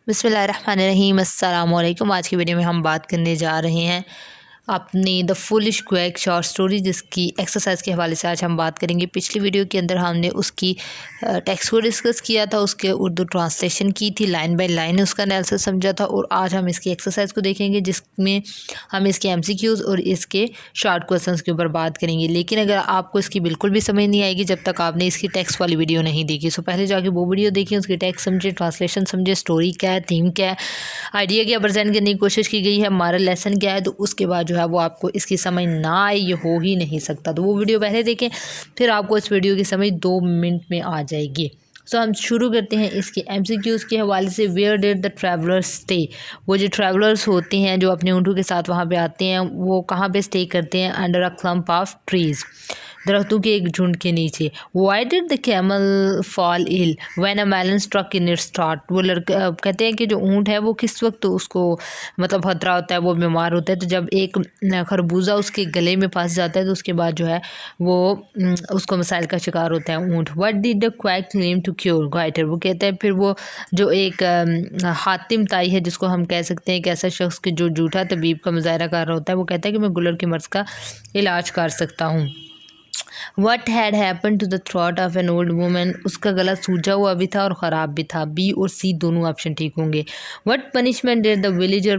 बिस्मिल्लाहिर्रहमानिर्रहीम अस्सलाम वालेकुम। आज की वीडियो में हम बात करने जा रहे हैं अपनी the foolish quack short story, जिसकी एक्सरसाइज के हवाले से आज हम बात करेंगे। पिछली वीडियो के अंदर हमने उसकी टेक्स्ट को डिस्कस किया था, उसके उर्दू ट्रांसलेशन की थी, लाइन बाय लाइन उसका एनालिसिस समझा था। और आज हम इसकी एक्सरसाइज को देखेंगे, जिसमें हम इसके MCQs और इसके शॉर्ट क्वेश्चंस के ऊपर बात करेंगे। लेकिन अगर आपको इसकी बिल्कुल भी समझ नहीं आएगी जब तक आपने इसकी टेक्स्ट वाली वीडियो नहीं देखी, सो पहले जाके वो वीडियो देखिए, उसकी टेक्स्ट समझे, ट्रांसलेशन समझे, स्टोरी क्या है, थीम क्या है, आइडिया क्या प्रेजेंट करने की कोशिश की गई है, हमारा लेसन क्या है। तो उसके बाद जो है वो आपको इसकी समझ ना आए, ये हो ही नहीं सकता। तो वो वीडियो पहले देखें, फिर आपको इस वीडियो की समझ 2 मिनट में आ जाएगी। सो हम शुरू करते हैं इसके MCQs के हवाले से। Where did the travellers stay? वो जो ट्रैवलर्स होते हैं जो अपने ऊँटों के साथ वहाँ पे आते हैं, वो कहाँ पे स्टे करते हैं? Under a clump of trees, दरख्तों के एक झुंड के नीचे। Why did the camel fall ill when a melon struck in its throat? वो लड़का कहते हैं कि जो ऊँट है वो किस वक्त तो उसको मतलब खतरा होता है, वो बीमार होता है। तो जब एक खरबूजा उसके गले में फंस जाता है तो उसके बाद जो है वो उसको मसाइल का शिकार होता है ऊँट। What did the quack claim to cure goitre? वो कहता है फिर वो जो एक हातिम ताई है, जिसको हम कह सकते हैं एक ऐसा शख्स कि जो झूठा तबीब का मुजाहरा कर रहा होता है, वो कहता है कि मैं गुलर की मर्ज़ का इलाज कर सकता हूँ। What had happened to the throat of an old woman? उसका गला सूजा हुआ भी था और ख़राब भी था। B और C दोनों ऑप्शन ठीक होंगे। What punishment did the villager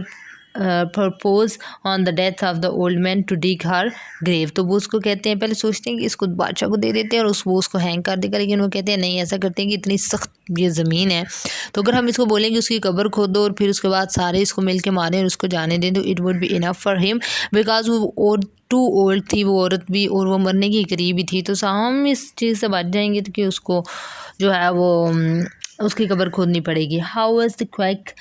propose on the death of the old man to dig her grave? तो वो उसको कहते हैं, पहले सोचते हैं कि इसको बादशाह को दे देते हैं और वो उसको हैंग कर देगा, लेकिन वो कहते हैं नहीं, ऐसा करते हैं कि इतनी सख्त ये ज़मीन है, तो अगर हम इसको बोलेंगे उसकी कब्र खोदो और फिर उसके बाद सारे इसको मिल के मारें और उसको जाने दें, तो it would be enough for him, because वो और टू ओल्ड थी वो औरत भी, और वो मरने की करीब ही थी। तो हम इस चीज़ से बच जाएंगे तो कि उसको जो है वो उसकी कब्र खोदनी पड़ेगी। How was the quack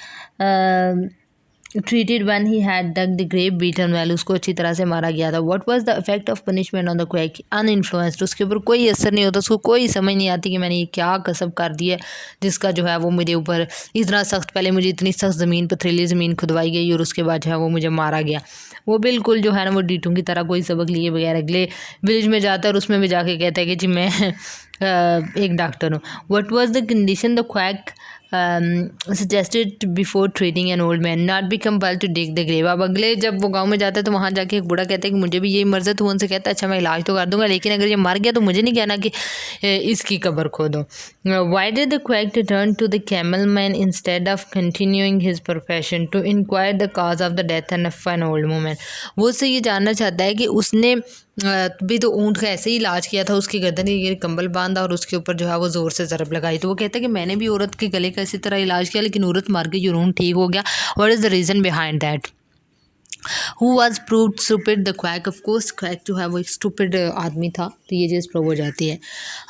treated when he had dug the grave? beaten well, उसको अच्छी तरह से मारा गया था। What was the effect of punishment on the quack? uninfluenced, उसके ऊपर कोई असर नहीं होता, उसको कोई समझ नहीं आती कि मैंने ये क्या कसब कर दिया जिसका जो है वो मुझे ऊपर इतना सख्त, पहले मुझे इतनी सख्त ज़मीन, पथरीली ज़मीन खुदवाई गई और उसके बाद जो है वो मुझे मारा गया। वो बिल्कुल जो है ना वो डीटू की तरह कोई सबक लिए बगैर अगले विलेज में जाता है और उसमें भी जाके कहता है कि जी मैं एक डॉक्टर हूँ। What was the condition the quack suggested before treating an old man? not be compelled to dig the grave. अब अगले जब वो गांव में जाता है तो वहाँ जाके एक बूढ़ा कहता है कि मुझे भी यही मर्ज़ है, तो उनसे कहता है अच्छा मैं इलाज तो कर दूंगा, लेकिन अगर ये मर गया तो मुझे नहीं कहना कि इसकी कब्र खोदो। why did the quack return to the camel man instead of continuing his profession to inquire the cause of the death of an old woman? वो उससे ये जानना चाहता है कि उसने भी तो ऊँट का ऐसे ही इलाज किया था, उसकी गर्दन के कंबल बांधा और उसके ऊपर जो है वो ज़ोर से ज़रब लगाई। तो वो कहता है कि मैंने भी औरत के गले का इसी तरह इलाज किया, लेकिन औरत मर गई और ऊँट ठीक हो गया। What is the reason behind that? Who was proved stupid? the quack. of course quack जो है वो एक स्टूपिड आदमी था, तो ये चीज़ प्रूव हो जाती है।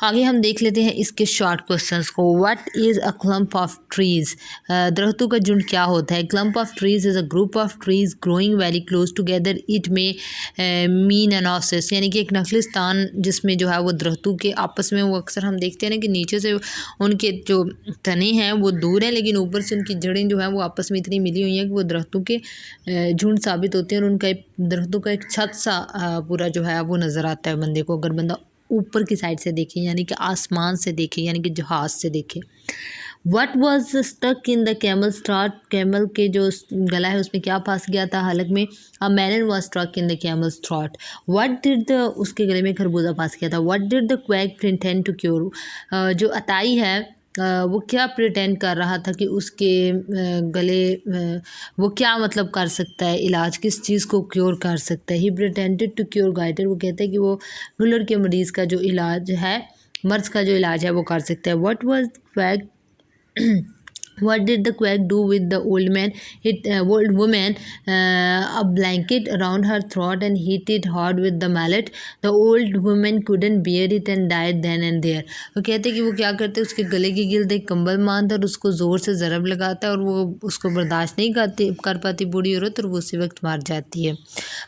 आगे हम देख लेते हैं इसके शॉर्ट क्वेश्चंस को। What is a clump of trees? दरख्तों का झुंड क्या होता है? Clump of trees is a group of trees growing very close together. It may mean an oasis, यानी कि एक नखलिस्तान जिसमें जो है वो दरख्तों के आपस में, वो अक्सर हम देखते हैं ना कि नीचे से उनके जो तने हैं वो दूर हैं, लेकिन ऊपर से उनकी जड़ें जो हैं वो आपस में इतनी मिली हुई हैं कि वो दरख्तों के झुंड साबित होते हैं और उनका एक दरख्तों का एक छत सा पूरा जो है वो नज़र आता है बंदे को, अगर बंदा ऊपर की साइड से देखे, यानी कि आसमान से देखे, यानी कि जहाज़ से देखे। What was stuck in the camel's throat? Camel के जो गला है उसमें क्या फंस गया था हलक में? A melon was stuck in the camel's throat. What did the उसके गले में खरबूजा फंस गया था। What did the quack pretend to cure? जो अताई है वो क्या प्रिटेंड कर रहा था कि उसके गले वो क्या मतलब कर सकता है, इलाज किस चीज़ को क्योर कर सकता है? ही प्रिटेंडेड टू क्योर गाइटर, वो कहता है कि वो गुलर के मरीज़ का जो इलाज है, मर्ज़ का जो इलाज है वो कर सकता है। What was quack What did the quack do with the old man? Old woman a blanket around her throat and hit it hard with the mallet. The old woman couldn't bear it and died then and there. वो कहते हैं कि वो क्या करते हैं, उसके गले के गिर्द एक कंबल बांधता और उसको ज़ोर से ज़रब लगाता है और वो उसको बर्दाश्त नहीं कर पाती बूढ़ी औरत, और वो उसी वक्त मर जाती है।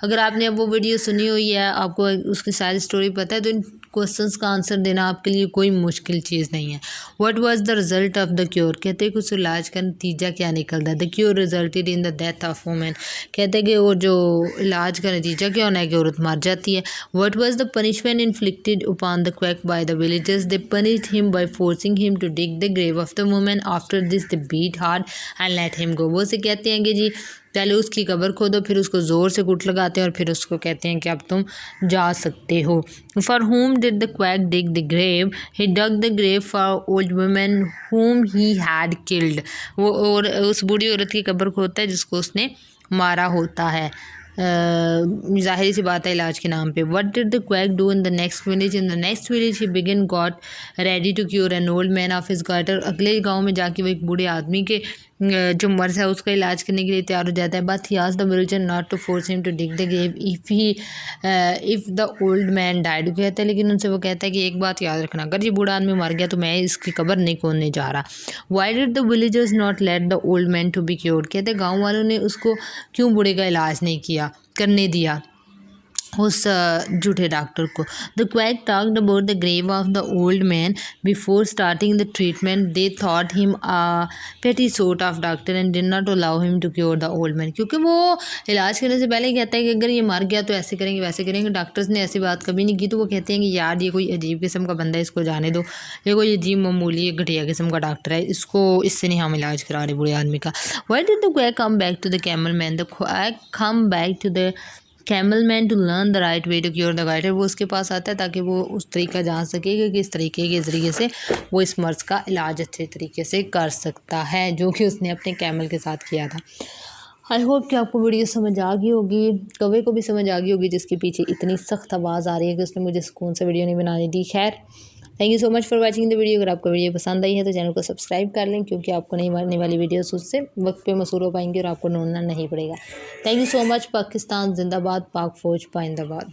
अगर आपने अब वो वीडियो सुनी हुई है, आपको उसकी सारी स्टोरी पता है, तो इन क्वेश्चंस का आंसर देना आपके लिए कोई मुश्किल चीज़ नहीं है। What was the result of the cure, कहते हैं कि उस इलाज का नतीजा क्या निकलता है। The cure resulted in the death of women, कहते हैं कि वो जो इलाज का नतीजा क्या होना है कि औरत मर जाती है। What was the punishment inflicted upon the quack by the villagers, they punished him by forcing him to dig the grave of the woman. After this they beat hard and let him go। वो से कहते हैं कि जी पहले उसकी कब्र खोदो, फिर उसको ज़ोर से कुट लगाते हैं और फिर उसको कहते हैं कि अब तुम जा सकते हो। For whom did the quack dig the grave? He dug the grave for old women whom he had killed। वो और उस बूढ़ी औरत की कब्र खोदता है जिसको उसने मारा होता है। ज़ाहिर सी बात है इलाज के नाम पे। What did the quack do in the next village? In the next village he begin got ready to cure an old man of his garter. अगले गांव में जाके वो एक बूढ़े आदमी के जो मर्ज है उसका इलाज करने के लिए तैयार हो जाता है। But he asked the villager not to force him to dig the grave if the old man died. कहता है लेकिन उनसे वो कहता है कि एक बात याद रखना, अगर ये बूढ़ा आदमी मर गया तो मैं इसकी कब्र नहीं खोदने जा रहा। Why did the villagers not let the old man to be cured, कहते गाँव वालों ने उसको क्यों बूढ़े का इलाज नहीं किया करने दिया उस झूठे डॉक्टर को। The quack talked about the grave of the old man before starting the treatment. They thought him a petty sort of doctor and did not allow him to cure the old man, क्योंकि वो इलाज करने से पहले ही कहता है कि अगर ये मर गया तो ऐसे करेंगे वैसे करेंगे। डॉक्टर्स ने ऐसी बात कभी नहीं की, तो वो कहते हैं कि यार ये कोई अजीब किस्म का बंदा है, इसको जाने दो, ये कोई अजीब मामूली घटिया किस्म का डॉक्टर है, इसको इससे नहीं हम इलाज करा रहे बूढ़े आदमी का। Why did the quack come back to the camel man? The quack come back to the camel man to learn the right way to cure the goitre. वो उसके पास आता है ताकि वो उस तरीका जान सके कि किस तरीके के ज़रिए से वो इस मर्ज़ का इलाज अच्छे तरीके से कर सकता है, जो कि उसने अपने कैमल के साथ किया था। आई होप कि आपको वीडियो समझ आ गई होगी, कौवे को भी समझ आ गई होगी जिसके पीछे इतनी सख्त आवाज़ आ रही है कि उसने मुझे सुकून से वीडियो नहीं बनाने दी। खैर, thank you so much for watching the video. अगर आपको वीडियो पसंद आई है तो चैनल को सब्सक्राइब कर लें, क्योंकि आपको नहीं मारने वाली वीडियोस उससे वक्त पे मसूल हो पाएंगे और आपको ढूंढना नहीं पड़ेगा। Thank you so much. Pakistan जिंदाबाद, पाक फौज पाइंदाबाद।